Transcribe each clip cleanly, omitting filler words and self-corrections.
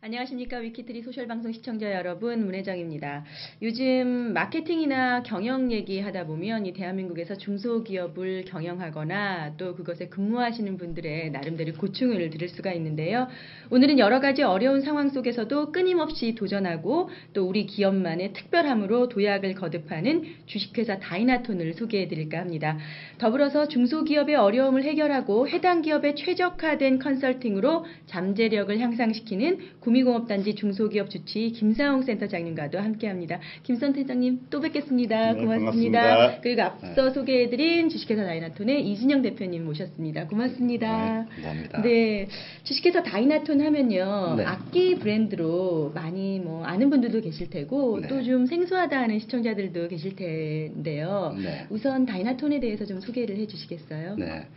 안녕하십니까. 위키트리 소셜방송 시청자 여러분, 문혜정입니다. 요즘 마케팅이나 경영 얘기하다 보면 이 대한민국에서 중소기업을 경영하거나 또 그것에 근무하시는 분들의 나름대로 고충을 들을 수가 있는데요. 오늘은 여러 가지 어려운 상황 속에서도 끊임없이 도전하고 또 우리 기업만의 특별함으로 도약을 거듭하는 주식회사 다이나톤을 소개해드릴까 합니다. 더불어서 중소기업의 어려움을 해결하고 해당 기업에 최적화된 컨설팅으로 잠재력을 향상시키는 구미공업단지 중소기업 주치 김사홍 센터장님과도 함께합니다. 김 센터장님 또 뵙겠습니다. 네, 고맙습니다. 반갑습니다. 그리고 앞서 소개해드린 주식회사 다이나톤의 이진영 대표님 모셨습니다. 고맙습니다. 네, 감사합니다. 네, 주식회사 다이나톤 하면요, 네. 악기 브랜드로 많이 아는 분들도 계실 테고 네. 또 좀 생소하다 하는 시청자들도 계실 텐데요. 네. 우선 다이나톤에 대해서 좀 소개를 해주시겠어요? 네.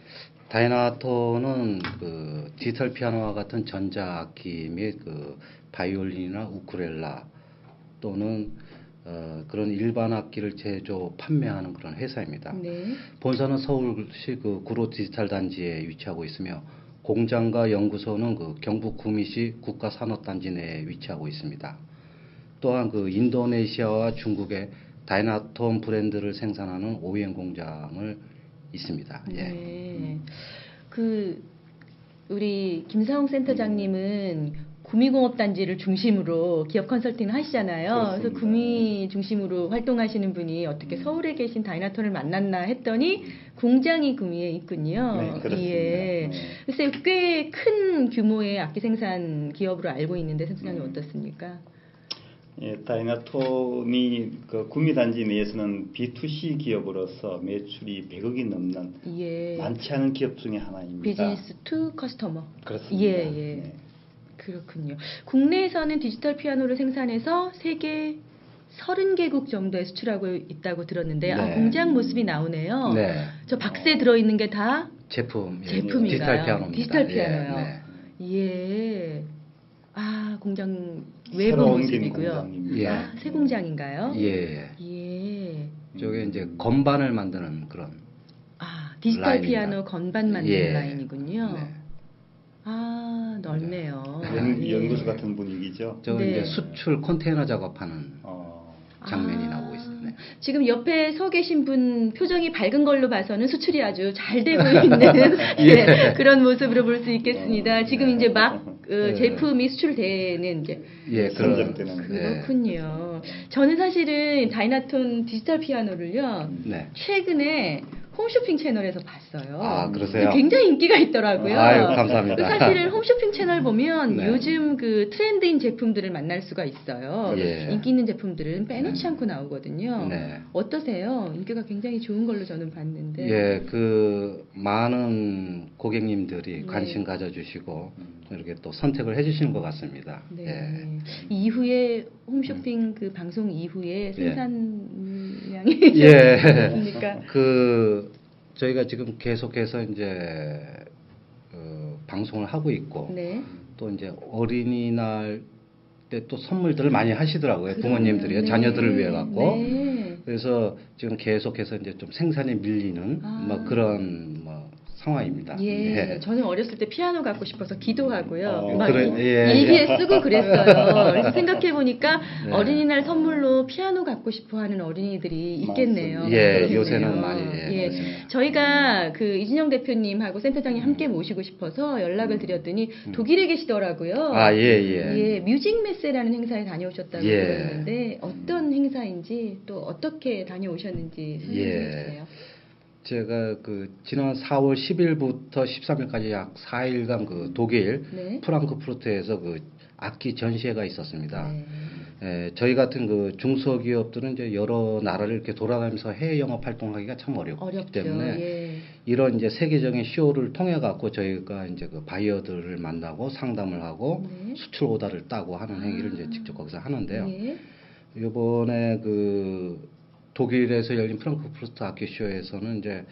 다이나톤은 그 디지털 피아노와 같은 전자악기 및 그 바이올린이나 우쿨렐라 또는 그런 일반 악기를 제조 판매하는 그런 회사입니다. 네. 본사는 서울시 그 구로 디지털 단지에 위치하고 있으며 공장과 연구소는 그 경북 구미시 국가산업단지 내에 위치하고 있습니다. 또한 그 인도네시아와 중국에 다이나톤 브랜드를 생산하는 OEM 공장을 있습니다. 예. 네. 그 우리 김사홍 센터장님은 구미공업단지를 중심으로 기업 컨설팅을 하시잖아요. 그렇습니다. 그래서 구미 중심으로 활동하시는 분이 어떻게 서울에 계신 다이나톤을 만났나 했더니 공장이 구미에 있군요. 네, 그렇습니다. 예. 네. 글쎄 꽤 큰 규모의 악기 생산 기업으로 알고 있는데 센터장님 어떻습니까? 예, 다이나톤이 그 구미단지 내에서는 B2C 기업으로서 매출이 100억이 넘는 예. 많지 않은 기업 중에 하나입니다. 비즈니스 투 커스터머. 그렇습니다. 예, 예. 네. 그렇군요. 국내에서는 디지털 피아노를 생산해서 세계 30개국 정도에 수출하고 있다고 들었는데 네. 공장 모습이 나오네요. 네. 저 박스에 들어있는 게 다 제품, 제품인가요? 디지털 피아노입니다. 디지털 피아노요. 예, 예. 아, 공장 외부 새로 옮긴 모습이고요. 공장입니다. 예. 아, 새 공장인가요? 예. 예. 저게 이제 건반을 만드는 그런 아, 디지털 라인입니다. 피아노 건반 만드는 예. 라인이군요. 네. 아, 넓네요. 예. 연구소 같은 분위기죠. 저 네. 이제 수출 컨테이너 작업하는 어, 장면이 아, 나오고 있습니다. 지금 옆에 서 계신 분 표정이 밝은 걸로 봐서는 수출이 아주 잘 되고 있는 네, 그런 모습으로 볼 수 있겠습니다. 지금 이제 막 제품이 수출되는 이제 예, 선정되는 그렇군요. 저는 사실은 다이나톤 디지털 피아노를요 네. 최근에 홈쇼핑 채널에서 봤어요. 아, 그러세요? 굉장히 인기가 있더라고요. 아유, 감사합니다. 그 사실은 홈쇼핑 채널 보면 네. 요즘 그 트렌드인 제품들을 만날 수가 있어요. 예. 인기 있는 제품들은 빼놓지 않고 나오거든요. 네. 어떠세요? 인기가 굉장히 좋은 걸로 저는 봤는데. 예, 그 많은 고객님들이 네. 관심 가져주시고 이렇게 또 선택을 해주시는 것 같습니다. 네. 예. 이후에 홈쇼핑 그 방송 이후에 생산량이 예. 어떻습니까? 그 저희가 지금 계속해서 이제 방송을 하고 있고 네. 또 이제 어린이날 때 또 선물들을 많이 하시더라고요. 그러네요. 부모님들이요. 네. 자녀들을 위해 갖고. 네. 그래서 지금 계속해서 이제 좀 생산이 밀리는 아. 뭐 그런 뭐 상황입니다. 예, 저는 어렸을 때 피아노 갖고 싶어서 기도하고요. 막 예. 일기에 쓰고 그랬어요. 그래서 생각해 보니까 네. 어린이날 선물로 피아노 갖고 싶어하는 어린이들이 있겠네요. 맞습니다. 예, 그렇겠네요. 요새는 많이, 예, 그렇습니다. 저희가 그 이진영 대표님하고 센터장님 함께 모시고 싶어서 연락을 드렸더니 독일에 계시더라고요. 아, 예. 예, 뮤직 메세라는 행사에 다녀오셨다고 예. 들었는데 어떤 행사인지 또 어떻게 다녀오셨는지 설명해 예. 주세요. 제가 그 지난 4월 10일부터 13일까지 약 4일간 그 독일 네. 프랑크푸르트에서 그 악기 전시회가 있었습니다. 네. 예, 저희 같은 그 중소기업들은 이제 여러 나라를 이렇게 돌아다니면서 해외 영업 활동하기가 참 어렵기 어렵죠. 때문에 예. 이런 이제 세계적인 쇼를 통해 갖고 저희가 이제 그 바이어들을 만나고 상담을 하고 네. 수출 오다를 따고 하는 행위를 이제 직접 거기서 하는데요. 예. 이번에 그 독일에서 열린 프랑크푸르트 악기쇼에서는 이제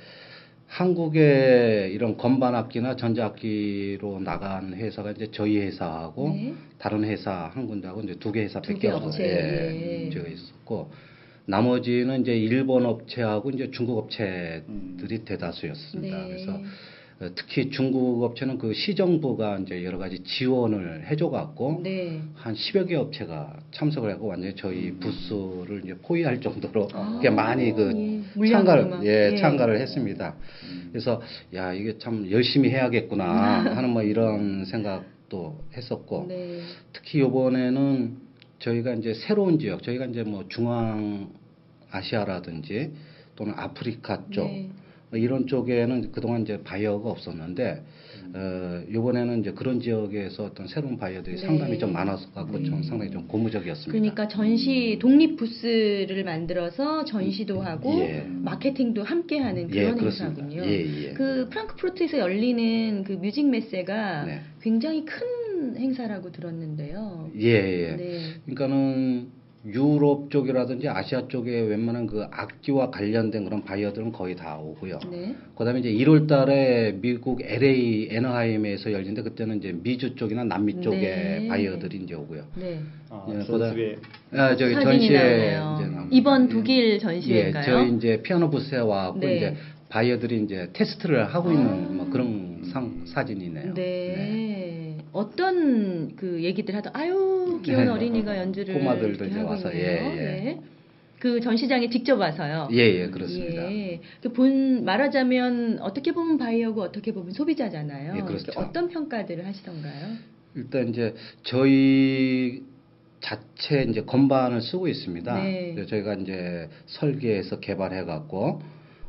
한국의 이런 건반 악기나 전자 악기로 나간 회사가 이제 저희 회사하고 네. 다른 회사 한 군데하고 이제 두 개 회사밖에 두개 없어요. 업체, 예. 제가 있었고 나머지는 이제 일본 업체하고 이제 중국 업체들이 대다수였습니다. 네. 그래서 특히 중국 업체는 그 시정부가 이제 여러 가지 지원을 해줘갖고 네. 한 10여 개 업체가 참석을 하고 완전히 저희 부스를 이제 포위할 정도로 아, 꽤 많이 그 예. 물량으로 막. 참가를 했습니다. 그래서 야 이게 참 열심히 해야겠구나 하는 뭐 이런 생각도 했었고 네. 특히 이번에는 저희가 이제 새로운 지역 저희가 이제 뭐 중앙 아시아라든지 또는 아프리카 쪽 네. 이런 쪽에는 그동안 이제 바이어가 없었는데 이번에는 이제 그런 지역에서 어떤 새로운 바이어들이 네. 상당히 좀 많아서 갖고 좀 상당히 좀 고무적이었습니다. 그러니까 전시 독립 부스를 만들어서 전시도 하고 예. 마케팅도 함께하는 예, 그런 그렇습니다. 행사군요. 예. 그 프랑크푸르트에서 열리는 그 뮤직 메세가 네. 굉장히 큰 행사라고 들었는데요. 예. 네. 그러니까는 유럽 쪽이라든지 아시아 쪽에 웬만한 그 악기와 관련된 그런 바이어들은 거의 다 오고요. 네. 그다음에 이제 1월 달에 미국 LA 애너하임에서 열리는데 그때는 이제 미주 쪽이나 남미 쪽의 네. 바이어들이 이제 오고요. 네. 예, 전시회 저기 사진이 전시회 나오네요. 이제 나옵니다. 이번 예. 독일 전시회인가요? 예, 저희 이제 피아노 부스에 와갖고 네. 이제 바이어들이 이제 테스트를 하고 있는 뭐 그런 사진이네요. 네. 어떤 그 얘기들 하다 아유 귀여운 네. 어린이가 연주를 꼬마들도 이렇게 이제 하고 와서, 있네요. 예. 네. 그 전시장에 직접 와서요. 예, 그렇습니다. 예. 말하자면 어떻게 보면 바이어고 어떻게 보면 소비자잖아요. 예, 그렇죠. 어떤 평가들을 하시던가요? 일단 이제 저희 자체 이제 건반을 쓰고 있습니다. 네. 그래서 저희가 이제 설계해서 개발해 갖고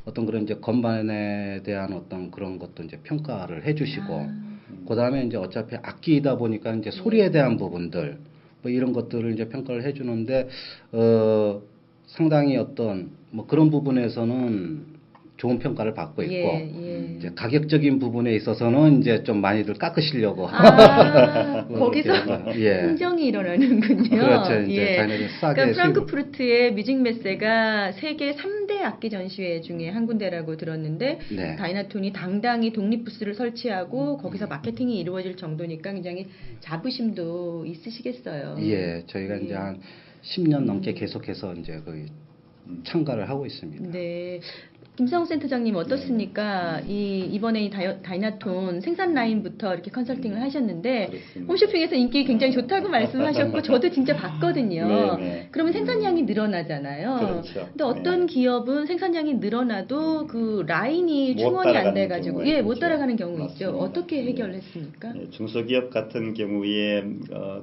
어떤 그런 이제 건반에 대한 어떤 그런 것도 이제 평가를 해 주시고 그다음에 이제 어차피 악기이다 보니까 이제 소리에 대한 부분들 뭐 이런 것들을 이제 평가를 해 주는데 상당히 어떤 뭐 그런 부분에서는 좋은 평가를 받고 있고 예. 이제 가격적인 부분에 있어서는 이제 좀 많이들 깎으시려고 뭐 거기서 그렇게, 예. 흥정이 일어나는군요. 그렇죠. 이제 예. 자기네들 싸게 그러니까 수입을- 프랑크푸르트의 뮤직 메세가 세계 3대 악기 전시회 중에 한 군데라고 들었는데 네. 다이나톤이 당당히 독립 부스를 설치하고 거기서 마케팅이 이루어질 정도니까 굉장히 자부심도 있으시겠어요. 예, 저희가 네. 이제 한 10년 넘게 계속해서 이제 거의 참가를 하고 있습니다. 네. 김상우 센터장님 어떻습니까? 이번에 이 다이나톤 생산 라인부터 이렇게 컨설팅을 하셨는데 그렇습니다. 홈쇼핑에서 인기 굉장히 좋다고 말씀하셨고 저도 진짜 봤거든요. 네. 그러면 생산량이 늘어나잖아요. 그렇죠. 근데 어떤 네. 기업은 생산량이 늘어나도 그 라인이 못 충원이 안 따라가는 돼가지고 경우가 예, 못 있죠. 따라가는 경우 있죠. 맞습니다. 어떻게 네. 해결했습니까? 중소기업 같은 경우에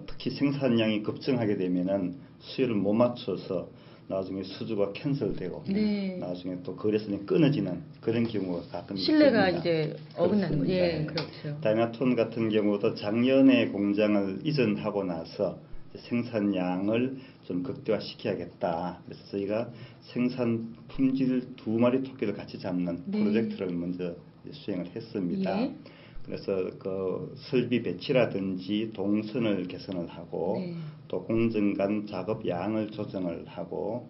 특히 생산량이 급증하게 되면은 수요를 못 맞춰서 나중에 수주가 캔슬되고 네. 나중에 또 거래선이 끊어지는 그런 경우가 가끔 신뢰가 있습니다. 이제 어긋나는 거. 그렇습니다. 예, 그렇죠. 다이나톤 같은 경우도 작년에 공장을 이전하고 나서 생산량을 좀 극대화시켜야겠다. 그래서 저희가 생산 품질 2마리 토끼를 같이 잡는 네. 프로젝트를 먼저 수행을 했습니다. 예. 그래서 그 설비 배치라든지 동선을 개선을 하고 네. 또 공정 간 작업 양을 조정을 하고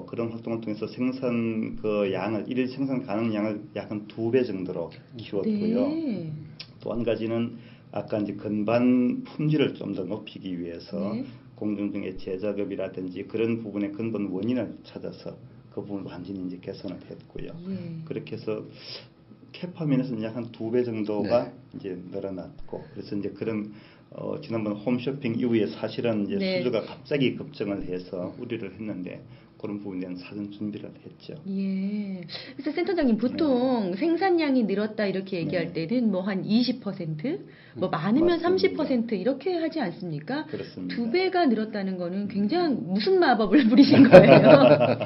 그런 활동을 통해서 생산 그 양을 일일 생산 가능 양을 약 한 2배 정도로 키웠고요. 네. 또 한 가지는 아까 이제 건반 품질을 좀 더 높이기 위해서 네. 공정 중에 재작업이라든지 그런 부분의 근본 원인을 찾아서 그 부분을 완전히 이제 개선을 했고요. 예. 그렇게 해서 캐파 면에서는 약 한 2배 정도가 네. 이제 늘어났고 그래서 이제 그런 지난번 홈쇼핑 이후에 사실은 이제 네. 수주가 갑자기 급증을 해서 우려를 했는데 그런 부분에 대한 사전 준비를 했죠. 예. 그래서 센터장님 보통 생산량이 늘었다 이렇게 얘기할 네. 때는 뭐 한 20%, 뭐 많으면 맞습니다. 30% 이렇게 하지 않습니까? 그렇습니다. 2배가 늘었다는 거는 굉장히 무슨 마법을 부리신 거예요?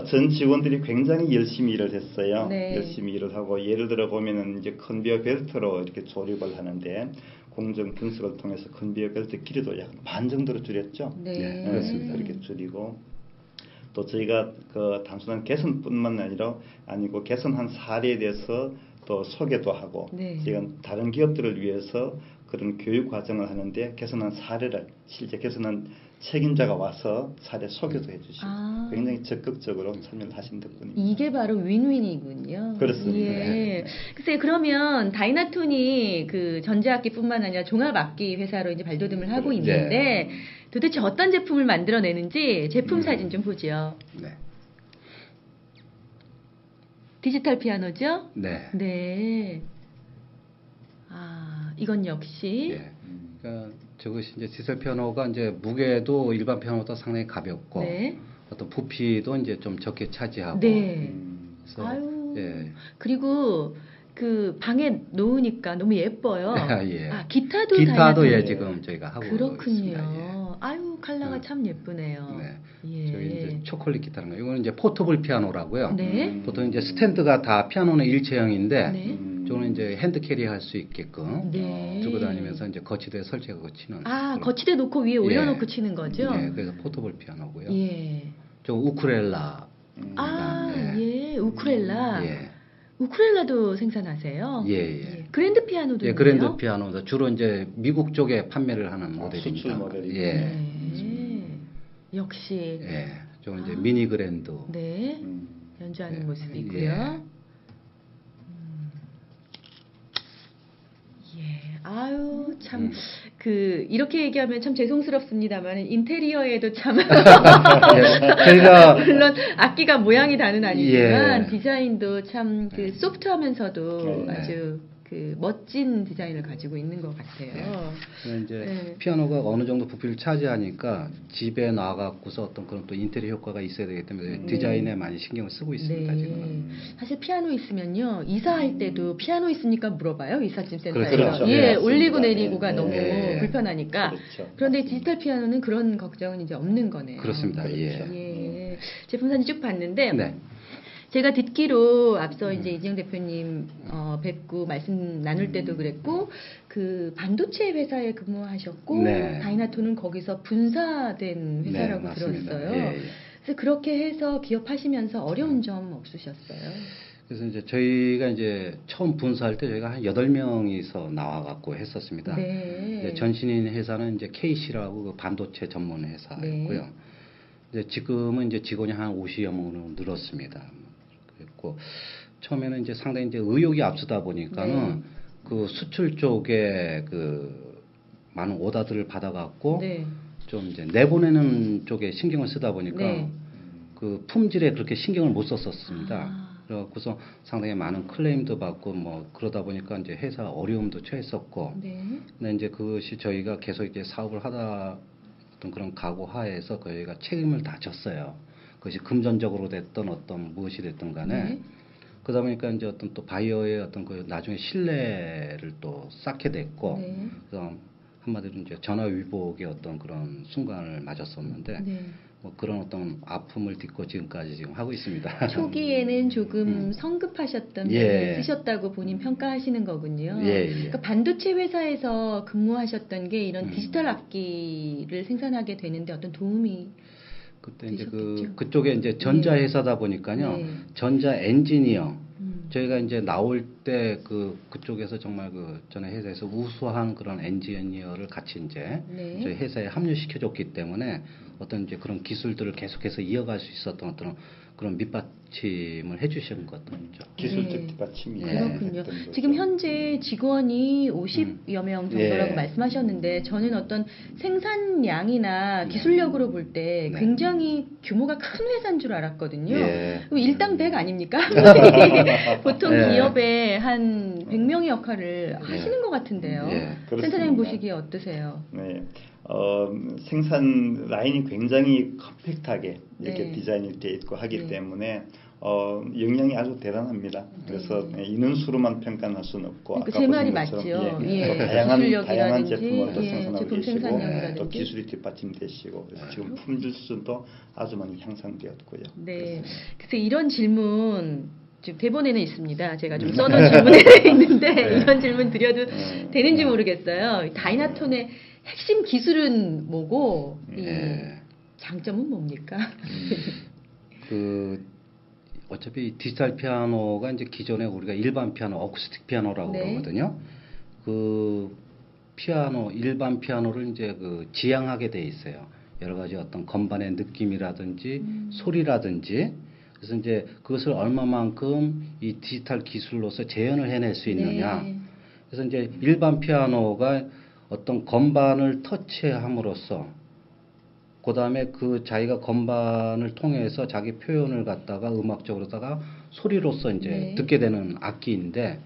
전 직원들이 굉장히 열심히 일을 했어요. 네. 열심히 일을 하고 예를 들어 보면은 이제 컨베이어 벨트로 이렇게 조립을 하는데 공정 분석을 통해서 컨베이어 벨트 길이도 약 반 정도로 줄였죠. 네. 그렇습니다. 이렇게 줄이고 또 저희가 그 단순한 개선뿐만 아니고 개선한 사례에 대해서 또 소개도 하고 네. 저희가 다른 기업들을 위해서 그런 교육 과정을 하는데 개선한 사례를 실제 개선한 책임자가 와서 사례 소개도 해주시고 아. 굉장히 적극적으로 참여를 하신 덕분입니다. 이게 바로 윈윈이군요. 그렇습니다. 예. 글쎄 그러면 다이나톤이 그 전자악기뿐만 아니라 종합악기 회사로 이제 발돋움을 하고 네. 있는데 도대체 어떤 제품을 만들어내는지 제품 사진 좀 보죠. 네. 디지털 피아노죠? 네. 네. 아, 이건 역시 예. 그러니까 저것이 이제 디지털 피아노가 이제 무게도 일반 피아노보다 상당히 가볍고 네. 어떤 부피도 이제 좀 적게 차지하고 네. 그래서 아유. 예. 그리고 그 방에 놓으니까 너무 예뻐요. 예. 아, 기타도 기타도 다이나토. 예 지금 저희가 하고 그렇군요. 있습니다. 아유, 컬러가 음. 참 예쁘네요. 예. 예. 저기 이제 초콜릿 기타는 거. 이거는 이제 포터블 피아노라고요. 네. 보통 이제 스탠드가 다 피아노는 일체형인데 네. 저는 이제 핸드 캐리 할 수 있게끔 네. 들고 다니면서 이제 거치대에 설치하고 치는. 아, 그런- 거치대 놓고 위에 올려놓고 예. 치는 거죠? 네, 그래서 포터블 피아노고요. 예. 저 우쿨렐라. 아, 예. 예. 우쿨렐라. 예. 우쿨렐라도 생산하세요? 예. 그랜드 피아노도 예, 있나요? 그랜드 피아노도 주로 이제 미국 쪽에 판매를 하는 모델입니다. 수출 모델이군요. 예. 네. 역시. 예. 저 이제 아. 미니 그랜드. 네. 음. 연주하는 예. 모습이 예. 있고요. 예. 아유, 참, 이렇게 얘기하면 참 죄송스럽습니다만, 인테리어에도 참, 저희가 물론 악기가 모양이 다는 아니지만, 예. 디자인도 참 소프트하면서도 네. 아주 멋진 디자인을 가지고 있는 것 같아요. 이제 네. 피아노가 어느 정도 부피를 차지하니까 집에 나가고서 어떤 그런 또 인테리어 효과가 있어야 되기 때문에 네. 디자인에 많이 신경을 쓰고 있습니다. 네. 지금. 사실 피아노 있으면요, 이사할 때도 피아노 있습니까 물어봐요, 이삿짐 센터에서. 그렇죠. 예, 네, 올리고 맞습니다. 내리고가 네. 너무 네. 불편하니까. 그렇죠. 그런데 맞습니다. 디지털 피아노는 그런 걱정은 이제 없는 거네요. 그렇습니다. 예. 그렇죠. 예. 제품 사진 쭉 봤는데, 네. 제가 듣기로 앞서 이제 이지영 대표님 뵙고 말씀 나눌 때도 그랬고, 그 반도체 회사에 근무하셨고, 네. 다이나토는 거기서 분사된 회사라고 네, 맞습니다. 들었어요. 예, 예. 그래서 그렇게 해서 기업하시면서 어려운 점 없으셨어요? 그래서 이제 저희가 이제 처음 분사할 때 저희가 한 8명이서 나와갖고 했었습니다. 네. 이제 전신인 회사는 이제 KC라고 그 반도체 전문 회사였고요. 네. 이제 지금은 이제 직원이 한 50여 명으로 늘었습니다. 그랬고 처음에는 이제 상당히 이제 의욕이 앞서다 보니까는 네. 그 수출 쪽에 그 많은 오다들을 받아갖고 네. 좀 이제 내보내는 쪽에 신경을 쓰다 보니까 네. 그 품질에 그렇게 신경을 못 썼었습니다. 아. 그래서 상당히 많은 클레임도 받고 뭐 그러다 보니까 이제 회사 어려움도 처했었고, 네. 근데 이제 그것이 저희가 계속 이제 사업을 하다 어떤 그런 각오 하에서 저희가 책임을 다 졌어요. 그것이 금전적으로 됐던 어떤 무엇이 됐든 간에. 네. 그러다 보니까 이제 어떤 또 바이어의 어떤 그 나중에 신뢰를 또 쌓게 됐고, 네. 그래서 한마디로 이제 전화위복의 어떤 그런 순간을 맞았었는데, 네. 뭐 그런 어떤 아픔을 딛고 지금까지 지금 하고 있습니다. 초기에는 조금 성급하셨던 예. 면을 쓰셨다고 본인 평가하시는 거군요. 예, 예. 그러니까 반도체 회사에서 근무하셨던 게 이런 음. 디지털 악기를 생산하게 되는데 어떤 도움이 그때 이제 되셨겠죠. 그쪽에 이제 전자 회사다 보니까요. 네. 전자 엔지니어. 음. 저희가 이제 나올 때 그쪽에서 정말 전에 회사에서 우수한 그런 엔지니어를 같이 이제 네. 저희 회사에 합류시켜 줬기 때문에 어떤 이제 그런 기술들을 계속해서 이어갈 수 있었던 어떤 그런 밑받침을 해 주신 것도 있죠. 기술적 네. 뒷받침이 그렇군요. 됐던 거죠. 지금 현재 직원이 50여 명 정도라고 예. 말씀하셨는데 저는 어떤 생산량이나 기술력으로 볼 때 네. 굉장히 규모가 큰 회사인 줄 알았거든요. 예. 그럼 일당 100 아닙니까? 보통 예. 기업에 한 100명의 역할을 하시는 것 같은데요. 예. 그렇습니다. 센터장님 보시기에 어떠세요? 네. 생산 라인이 굉장히 컴팩트하게 이렇게 네. 디자인이 되어 있고 하기 네. 때문에 역량이 아주 대단합니다. 그래서 인원수로만 평가할 수는 없고 그러니까 아까 제 말이 보신 것처럼 맞죠. 예, 예. 또 다양한 기술력이라든지, 제품을 또 예, 생산하고 제품 계시고 생산력이라든지. 또 기술이 뒷받침되시고 그래서 지금 품질 수준도 아주 많이 향상되었고요. 네. 그렇습니다. 그래서 이런 질문 지금 대본에는 있습니다. 제가 좀 써놓은 질문에 있는데 네. 이런 질문 드려도 네. 되는지 모르겠어요. 다이나톤의 핵심 기술은 뭐고 이 예. 장점은 뭡니까? 어차피 디지털 피아노가 이제 기존에 우리가 일반 피아노, 어쿠스틱 피아노라고 네. 그러거든요. 그 피아노, 일반 피아노를 이제 지향하게 돼 있어요. 여러 가지 어떤 건반의 느낌이라든지 소리라든지 그래서 이제 그것을 얼마만큼 이 디지털 기술로서 재현을 해낼 수 있느냐. 네. 그래서 이제 일반 피아노가 어떤 건반을 터치함으로써 그 다음에 그 자기가 건반을 통해서 자기 표현을 갖다가 음악적으로다가 소리로서 이제 네. 듣게 되는 악기인데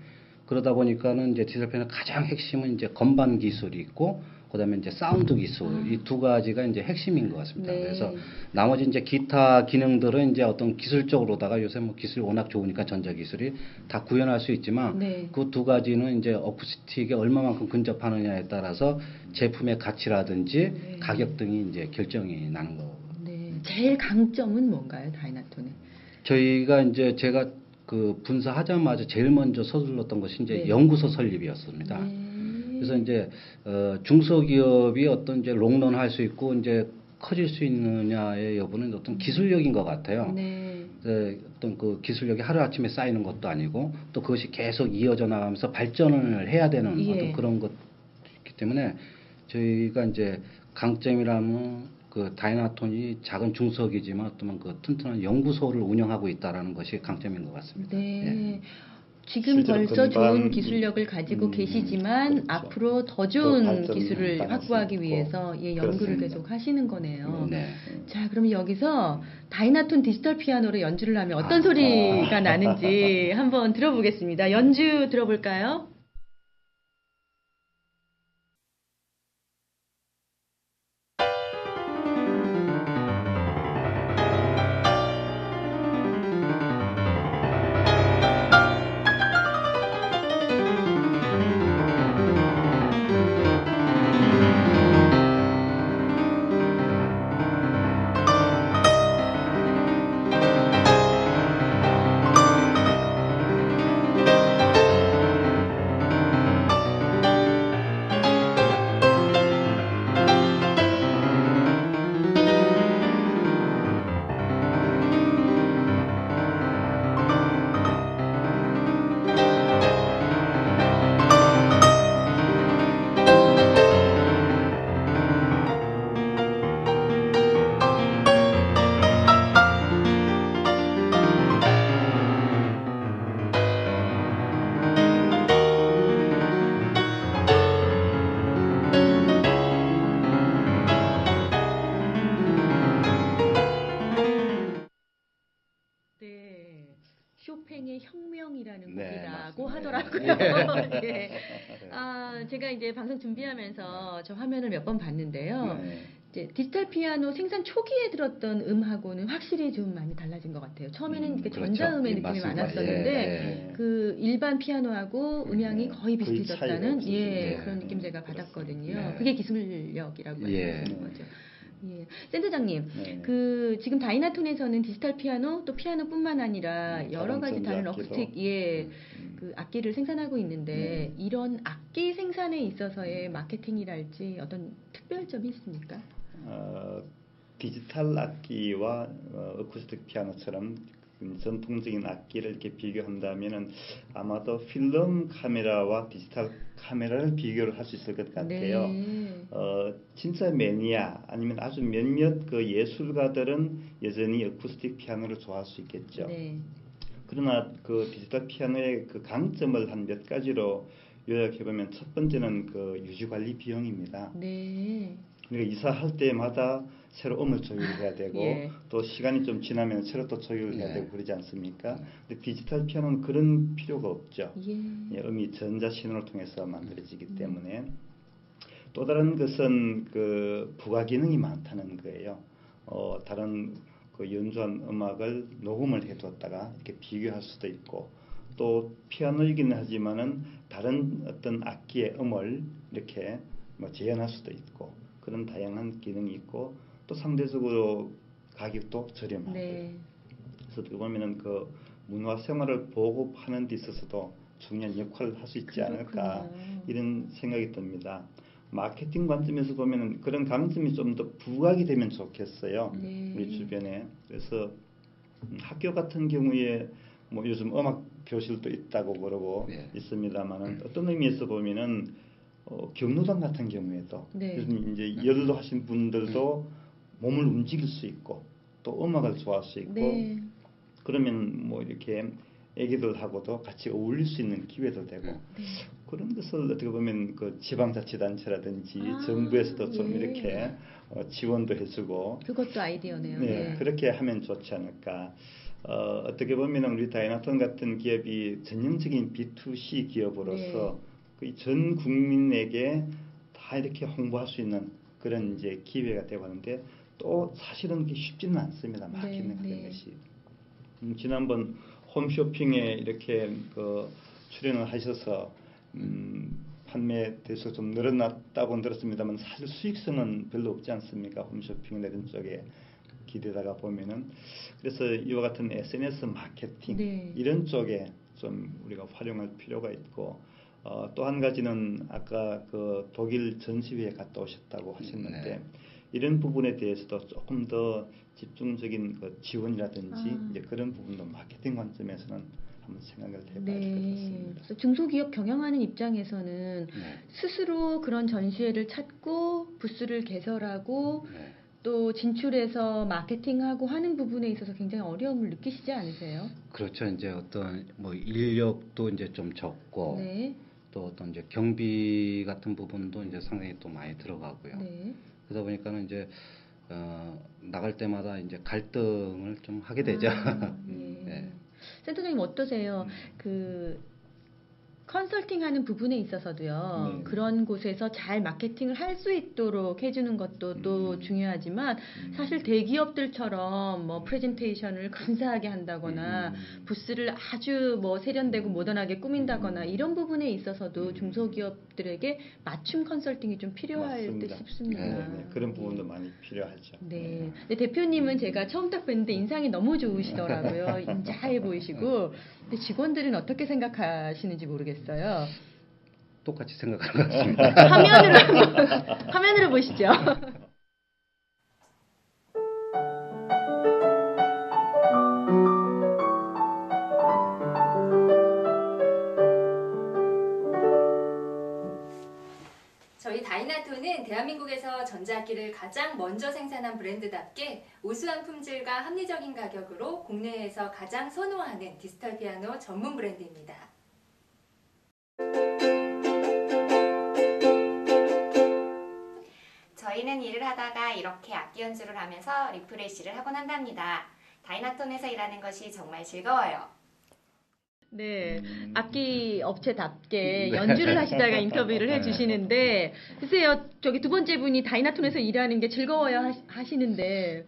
그러다 보니까는 이제 디지털 피아노 가장 핵심은 이제 건반 기술이 있고 그다음에 이제 사운드 기술 이 두 가지가 이제 핵심인 것 같습니다. 네. 그래서 나머지 이제 기타 기능들은 이제 어떤 기술적으로다가 요새 뭐 기술이 워낙 좋으니까 전자 기술이 다 구현할 수 있지만 네. 그 두 가지는 이제 어쿠스틱에 얼마만큼 근접하느냐에 따라서 제품의 가치라든지 네. 가격 등이 이제 결정이 나는 거. 네. 제일 강점은 뭔가요, 다이나톤의? 저희가 이제 제가 그 분사하자마자 제일 먼저 서둘렀던 것이 이제 네. 연구소 설립이었습니다. 네. 그래서 이제 중소기업이 어떤 이제 롱런 할 수 있고 이제 커질 수 있느냐의 여부는 어떤 기술력인 것 같아요. 네. 어떤 그 기술력이 하루 아침에 쌓이는 것도 아니고 또 그것이 계속 이어져 나가면서 발전을 해야 되는 예. 어떤 그런 것이기 때문에 저희가 이제 강점이라면 그 다이나톤이 작은 중소기지만 어떤 그 튼튼한 연구소를 운영하고 있다라는 것이 강점인 것 같습니다. 네. 예. 지금 실제로 벌써 건반, 좋은 기술력을 가지고 계시지만 그렇죠. 앞으로 더 더 좋은 발전할 기술을 가능성이 확보하기 있고. 위해서 연구를 그렇습니다. 계속 하시는 거네요. 네. 자, 그럼 여기서 다이나톤 디지털 피아노로 연주를 하면 어떤 소리가 나는지 한번 들어보겠습니다. 연주 들어볼까요? 네, 쇼팽의 혁명이라는 네, 곡이라고 맞습니다. 하더라고요. 네. 아, 제가 이제 방송 준비하면서 저 화면을 몇 번 봤는데요. 네. 이제 디지털 피아노 생산 초기에 들었던 음하고는 확실히 좀 많이 달라진 것 같아요. 처음에는 이렇게 그렇죠. 전자음의 예, 느낌이 맞습니다. 많았었는데 예, 예. 그 일반 피아노하고 음향이 네. 거의 거의 비슷해졌다는 차이가 없어지죠. 예, 네. 그런 느낌 제가 받았거든요. 네. 그게 기술력이라고 예. 말씀하시는 거죠. 예. 센터장님, 네. 그 지금 다이나톤에서는 디지털 피아노 또 피아노뿐만 아니라 여러 가지 다른 전자악기도. 어쿠스틱 그 악기를 생산하고 있는데 이런 악기 생산에 있어서의 마케팅이랄지 어떤 특별점이 있습니까? 디지털 악기와 어쿠스틱 피아노처럼 전통적인 악기를 이렇게 비교한다면은 아마도 필름 카메라와 디지털 카메라를 비교를 할 수 있을 것 같아요. 네. 진짜 매니아 아니면 아주 몇몇 그 예술가들은 여전히 어쿠스틱 피아노를 좋아할 수 있겠죠. 네. 그러나 그 디지털 피아노의 그 강점을 한 몇 가지로 요약해 보면 첫 번째는 그 유지 관리 비용입니다. 네. 그러니까 이사할 때마다 새로 음을 조율해야 되고 예. 또 시간이 좀 지나면 새로 또 조율해야 네. 되고 그러지 않습니까? 근데 디지털 피아노는 그런 필요가 없죠. 예. 음이 전자 신호를 통해서 만들어지기 때문에 또 다른 것은 그 부가 기능이 많다는 거예요. 다른 그 연주한 음악을 녹음을 해뒀다가 이렇게 비교할 수도 있고 또 피아노이기는 하지만은 다른 어떤 악기의 음을 이렇게 뭐 재현할 수도 있고 그런 다양한 기능이 있고 또 상대적으로 가격도 저렴하고 네. 그래서 어떻게 보면은 그 문화 생활을 보급하는 데 있어서도 중요한 역할을 할 수 있지 않을까 그렇군요. 이런 생각이 듭니다. 마케팅 관점에서 보면은 그런 강점이 좀 더 부각이 되면 좋겠어요. 네. 우리 주변에. 그래서 학교 같은 경우에 뭐 요즘 음악 교실도 있다고 그러고 네. 있습니다만은 어떤 의미에서 보면은 경로당 같은 경우에도 네. 요즘 이제 연로 하신 분들도 몸을 움직일 수 있고 또 음악을 좋아할 수 있고 네. 그러면 뭐 이렇게 애기들하고도 같이 어울릴 수 있는 기회도 되고 네. 그런 것을 어떻게 보면 그 지방자치단체라든지 아, 정부에서도 좀 예. 이렇게 지원도 해주고 그것도 아이디어네요. 네, 네. 그렇게 하면 좋지 않을까. 어떻게 보면 우리 다이나톤 같은 기업이 전형적인 B2C 기업으로서 거의 전 국민에게 다 이렇게 홍보할 수 있는 그런 이제 기회가 되고 하는데 또 사실은 그게 쉽지는 않습니다. 마케팅하는 것이. 지난번 홈쇼핑에 이렇게 그 출연을 하셔서 판매 대수가 좀 늘어났다고 들었습니다만 사실 수익성은 별로 없지 않습니까? 홈쇼핑 이런 쪽에 기대다가 보면은 그래서 이와 같은 SNS 마케팅 이런 쪽에 좀 우리가 활용할 필요가 있고 또 한 가지는 아까 그 독일 전시회에 갔다 오셨다고 하셨는데 이런 부분에 대해서도 조금 더 집중적인 그 지원이라든지 이제 그런 부분도 마케팅 관점에서는 한번 생각을 해봐야 될 것 같습니다. 그래서 중소기업 경영하는 입장에서는 스스로 그런 전시회를 찾고 부스를 개설하고 또 진출해서 마케팅하고 하는 부분에 있어서 굉장히 어려움을 느끼시지 않으세요? 그렇죠. 이제 어떤 뭐 인력도 이제 좀 적고 또 어떤 이제 경비 같은 부분도 이제 상당히 또 많이 들어가고요. 그러다 보니까는 이제 나갈 때마다 이제 갈등을 좀 하게 되죠. 센터장님 어떠세요? 그 컨설팅하는 부분에 있어서도요. 그런 곳에서 잘 마케팅을 할 수 있도록 해주는 것도 또 중요하지만 사실 대기업들처럼 뭐 프레젠테이션을 근사하게 한다거나 부스를 아주 뭐 세련되고 모던하게 꾸민다거나 이런 부분에 있어서도 중소기업들에게 맞춤 컨설팅이 좀 필요할 듯 싶습니다. 그런 부분도 많이 필요하죠. 근데 대표님은 제가 처음 딱 뵀는데 인상이 너무 좋으시더라고요. 인자해 보이시고. 근데 직원들은 어떻게 생각하시는지 모르겠어요. 똑같이 생각하는 것 같습니다. 화면으로 보시죠. 저희 다이나톤은 대한민국에서 전자기를 가장 먼저 생산한 브랜드답게 우수한 품질과 합리적인 가격으로 국내에서 가장 선호하는 디지털 피아노 전문 브랜드입니다. 저희는 일을 하다가 이렇게 악기 연주를 하면서 리프레시를 하곤 한답니다. 다이나톤에서 일하는 것이 정말 즐거워요. 네, 악기 업체답게 연주를 하시다가 인터뷰를 해주시는데 글쎄요, 저기 두 번째 분이 다이나톤에서 일하는 게 즐거워요 하시는데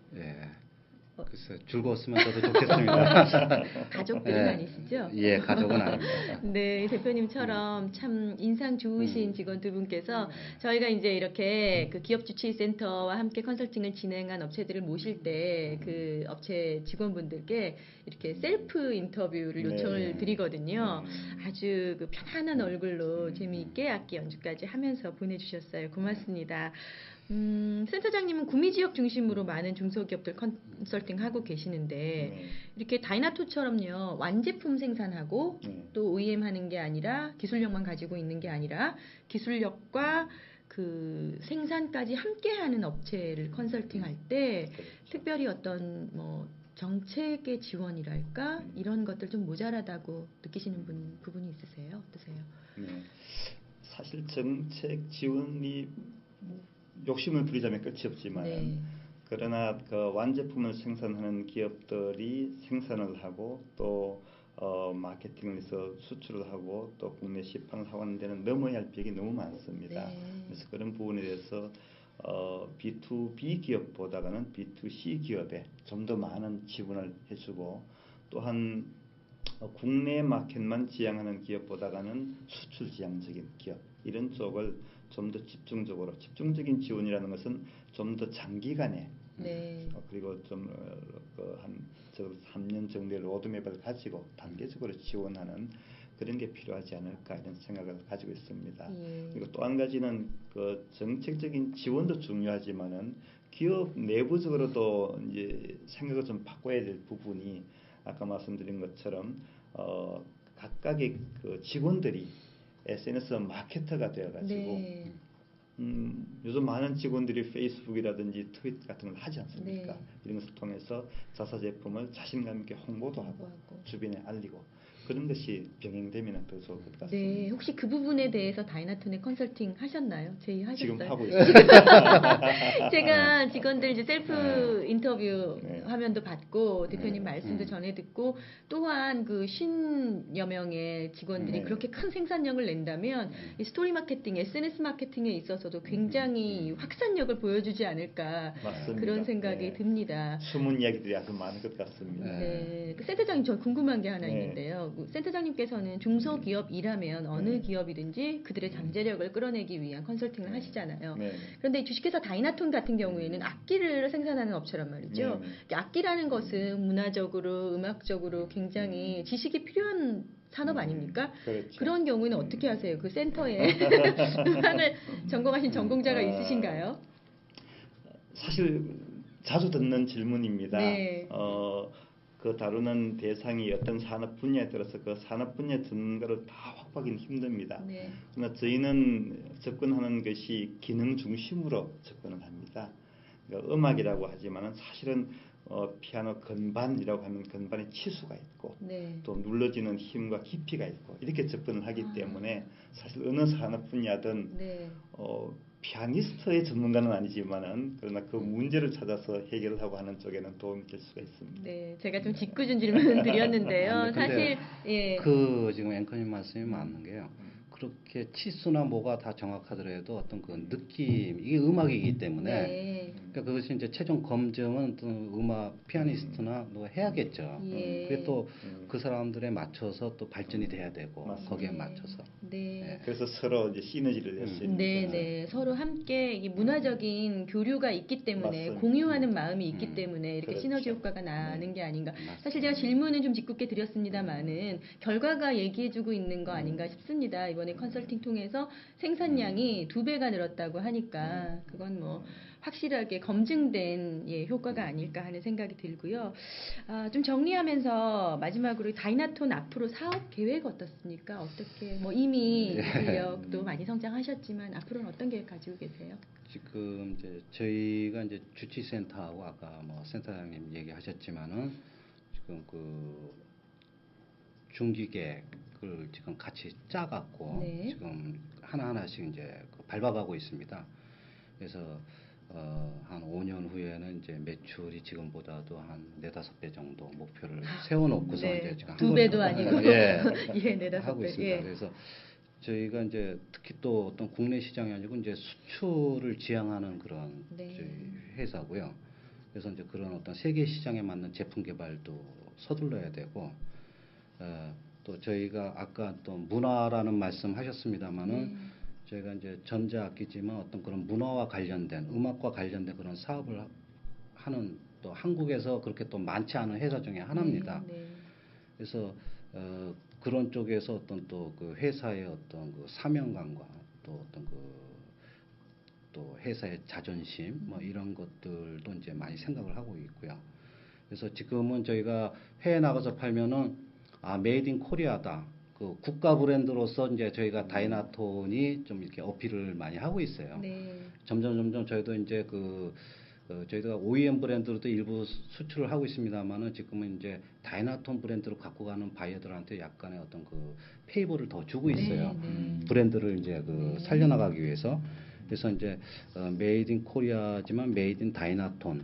글쎄 즐거웠으면 저도 좋겠습니다. 가족들은 아니시죠? 예, 가족은 아닙니다. 네, 대표님처럼 참 인상 좋으신 직원 두 분께서 저희가 이제 이렇게 그 기업주치센터와 함께 컨설팅을 진행한 업체들을 모실 때 그 업체 직원분들께 이렇게 셀프 인터뷰를 요청을 드리거든요. 아주 그 편안한 얼굴로 재미있게 악기 연주까지 하면서 보내주셨어요. 고맙습니다. 센터장님은 구미 지역 중심으로 많은 중소기업들 컨설팅 하고 계시는데 이렇게 다이나토처럼요 완제품 생산하고 또 OEM 하는 게 아니라 기술력만 가지고 있는 게 아니라 기술력과 그 생산까지 함께하는 업체를 컨설팅할 때 특별히 어떤 뭐 정책의 지원이랄까 이런 것들 좀 모자라다고 느끼시는 부분이 있으세요? 어떠세요? 사실 정책 지원이 욕심을 부리자면 끝이 없지만 그러나 그 완제품을 생산하는 기업들이 생산을 하고 또 마케팅을 해서 수출을 하고 또 국내 시판을 하고 하는 데는 넘어야 할 벽이 너무 많습니다. 그래서 그런 부분에 대해서 B2B 기업보다는 B2C 기업에 좀 더 많은 지원을 해주고 또한 국내 마켓만 지향하는 기업보다는 수출 지향적인 기업 이런 쪽을 좀 더 집중적인 지원이라는 것은 좀 더 장기간에 그리고 좀 한 3년 정도의 로드맵을 가지고 단계적으로 지원하는 그런 게 필요하지 않을까 이런 생각을 가지고 있습니다. 그리고 또 한 가지는 그 정책적인 지원도 중요하지만은 기업 내부적으로도 이제 생각을 좀 바꿔야 될 부분이 아까 말씀드린 것처럼 각각의 그 직원들이 SNS 마케터가 되어가지고 요즘 많은 직원들이 페이스북이라든지 트윗 같은 걸 하지 않습니까? 이런 것을 통해서 자사 제품을 자신감 있게 홍보도 하고 주변에 알리고 그런 것이 병행되면 더 좋을 것 같습니다. 네, 혹시 그 부분에 대해서 다이나톤에 컨설팅 하셨나요? 제의하셨어요? 지금 하고 있습니다. 제가 직원들 이제 셀프 인터뷰 네. 화면도 받고 대표님 네. 말씀도 전해 듣고 또한 그 50여 명의 직원들이 네. 그렇게 큰 생산력을 낸다면 이 스토리 마케팅, SNS 마케팅에 있어서도 굉장히 확산력을 보여주지 않을까 맞습니다. 그런 생각이 네. 듭니다. 숨은 이야기들이 아주 많은 것 같습니다. 네, 그 센터장님 저 궁금한 게 하나 네. 있는데요. 그 센터장님께서는 중소기업이라면 어느 네. 기업이든지 그들의 잠재력을 끌어내기 위한 컨설팅을 하시잖아요. 네. 그런데 주식회사 다이나톤 같은 경우에는 악기를 생산하는 업체란 말이죠. 네. 악기라는 것은 문화적으로, 음악적으로 굉장히 지식이 필요한 산업 아닙니까? 그렇죠. 그런 경우에는 어떻게 하세요? 그 센터에 음악을 전공하신 전공자가 있으신가요? 사실 자주 듣는 질문입니다. 네. 그 다루는 대상이 어떤 산업 분야에 따라서 그 산업 분야에 듣는 것을 다 확보하기는 힘듭니다. 네. 그러나 저희는 접근하는 것이 기능 중심으로 접근을 합니다. 그러니까 음악이라고 하지만은 사실은 피아노 건반이라고 하면 건반의 치수가 있고 네. 또 눌러지는 힘과 깊이가 있고 이렇게 접근을 하기 때문에 사실 어느 산업 분야든 네. 피아니스트의 전문가는 아니지만은 그러나 그 문제를 찾아서 해결을 하고 하는 쪽에는 도움이 될 수가 있습니다. 네, 제가 좀 짓궂은 질문을 드렸는데요. 아니, 근데 사실 예. 그 지금 앵커님 말씀이 맞는 게요. 그렇게 치수나 뭐가 다 정확하더라도 어떤 그 느낌 이게 음악이기 때문에 네. 그러니까 그것이 이제 최종 검증은 또 음악 피아니스트나 뭐 해야겠죠. 예. 그게 또 그 사람들에 맞춰서 또 발전이 돼야 되고 맞습니다. 거기에 네. 맞춰서. 네. 그래서 서로 이제 시너지를 낼 수 있는 네, 거죠. 네. 서로 함께 이 문화적인 교류가 있기 때문에 맞습니다. 공유하는 마음이 있기 때문에 이렇게 그렇죠. 시너지 효과가 나는 네. 게 아닌가. 맞습니다. 사실 제가 질문은 좀 짓궂게 드렸습니다만은 결과가 얘기해주고 있는 거 아닌가 싶습니다. 이번에 컨설팅 통해서 생산량이 2배가 늘었다고 하니까 그건 뭐 확실하게 검증된 효과가 아닐까 하는 생각이 들고요. 좀 정리하면서 마지막으로 다이나톤 앞으로 사업 계획 어떻습니까? 어떻게 뭐 이미 인력도 많이 성장하셨지만 앞으로는 어떤 계획 가지고 계세요? 지금 이제 저희가 이제 주치센터하고 아까 뭐 센터장님 얘기하셨지만은 지금 그 중기계획을 지금 같이 짜갖고 네. 지금 하나하나씩 이제 밟아가고 있습니다. 그래서 한 5년 후에는 이제 매출이 지금보다도 한 4-5배 정도 목표를 세워놓고서 네. 이제 지금 2배도 아니고 예, 예, 4-5배. 하고 있습니다. 예. 그래서 저희가 이제 특히 또 어떤 국내 시장이 아니고 이제 수출을 지향하는 그런 네. 저희 회사고요. 그래서 이제 그런 어떤 세계 시장에 맞는 제품 개발도 서둘러야 되고 또 저희가 아까 또 문화라는 말씀 하셨습니다만은 저희가 이제 전자악기지만 어떤 그런 문화와 관련된 음악과 관련된 그런 사업을 하는 또 한국에서 그렇게 또 많지 않은 회사 중에 하나입니다. 네. 그래서 그런 쪽에서 어떤 또 그 회사의 어떤 그 사명감과 또 어떤 또 회사의 자존심 뭐 이런 것들도 이제 많이 생각을 하고 있고요. 그래서 지금은 저희가 해외 나가서 팔면은 메이드 인 코리아다. 그 국가 브랜드로서 이제 저희가 다이나톤이 좀 이렇게 어필을 많이 하고 있어요. 네. 점점 저희도 이제 저희가 OEM 브랜드로도 일부 수출을 하고 있습니다만은 지금은 이제 다이나톤 브랜드로 갖고 가는 바이어들한테 약간의 어떤 그 페이버를 더 주고 있어요. 네. 브랜드를 이제 살려나가기 위해서. 그래서 이제 메이드 인 코리아지만 메이드 인 다이나톤.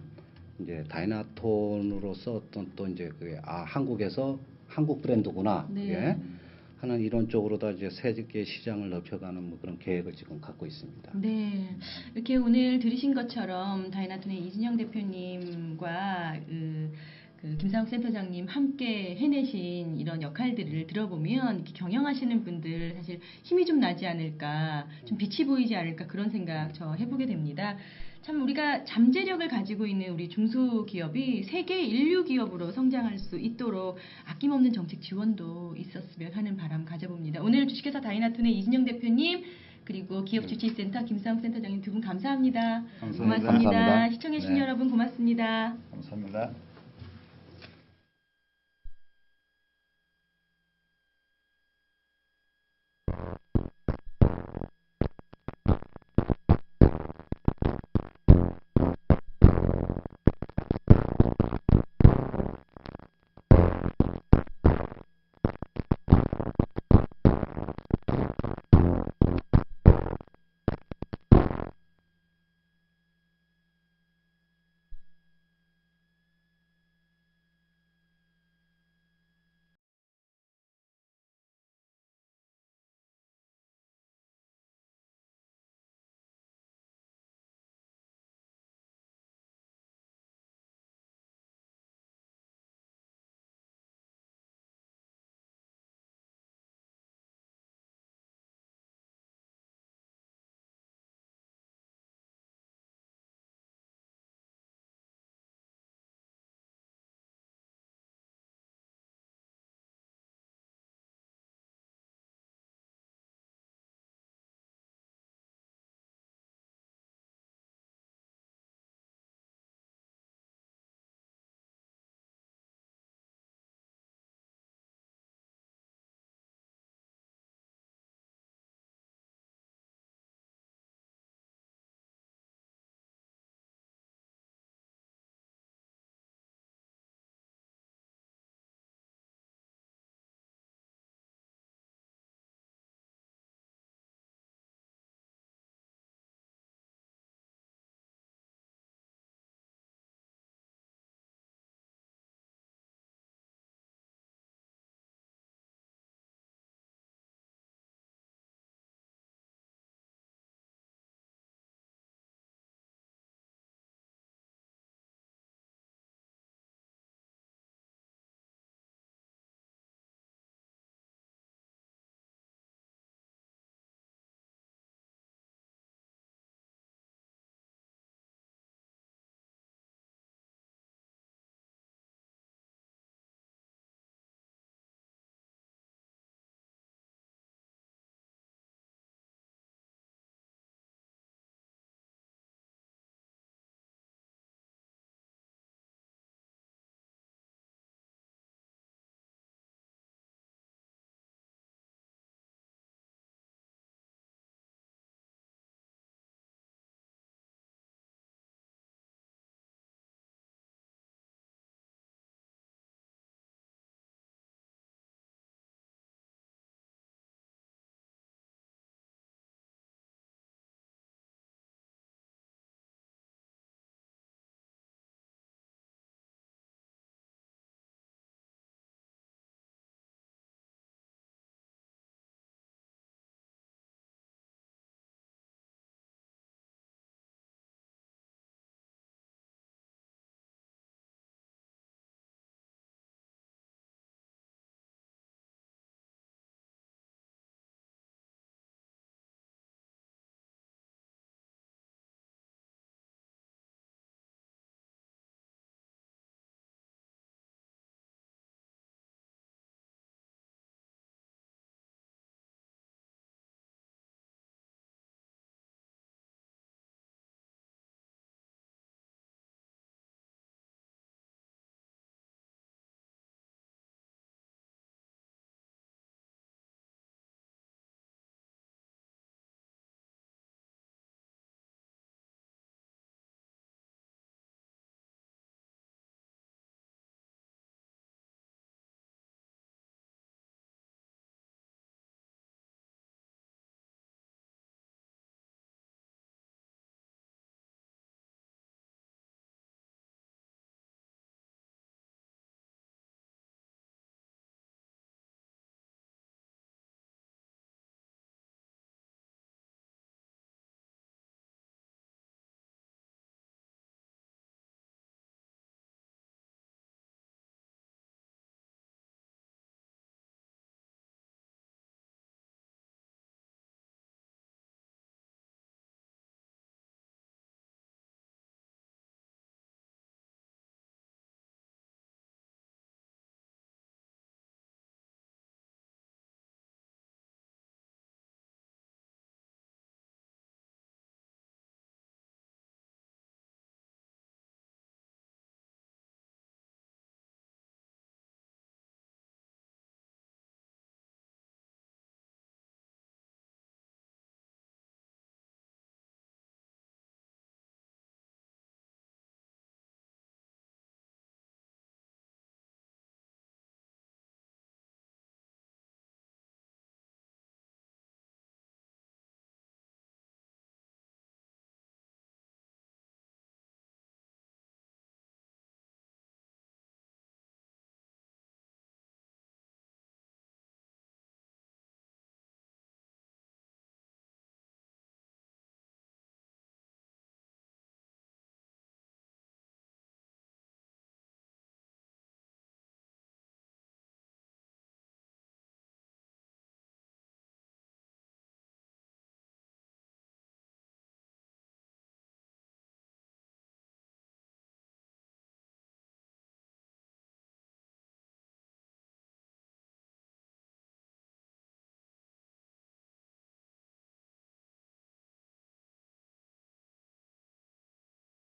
이제 다이나톤으로서 어떤 또 이제 한국에서 한국 브랜드구나. 네. 예. 하는 이런 쪽으로 다 이제 세계 시장을 넓혀가는 뭐 그런 계획을 지금 갖고 있습니다. 네, 이렇게 오늘 들으신 것처럼 다이나톤의 이진영 대표님과 그 김상욱 센터장님 함께 해내신 이런 역할들을 들어보면 이렇게 경영하시는 분들 사실 힘이 좀 나지 않을까, 좀 빛이 보이지 않을까 그런 생각 저 해보게 됩니다. 참 우리가 잠재력을 가지고 있는 우리 중소기업이 세계 인류 기업으로 성장할 수 있도록 아낌없는 정책 지원도 있었으면 하는 바람 가져봅니다. 오늘 주식회사 다이나톤의 이진영 대표님 그리고 기업주치센터 김상욱 센터장님 두 분 감사합니다. 감사합니다. 고맙습니다. 감사합니다. 시청해주신 네. 여러분 고맙습니다. 감사합니다.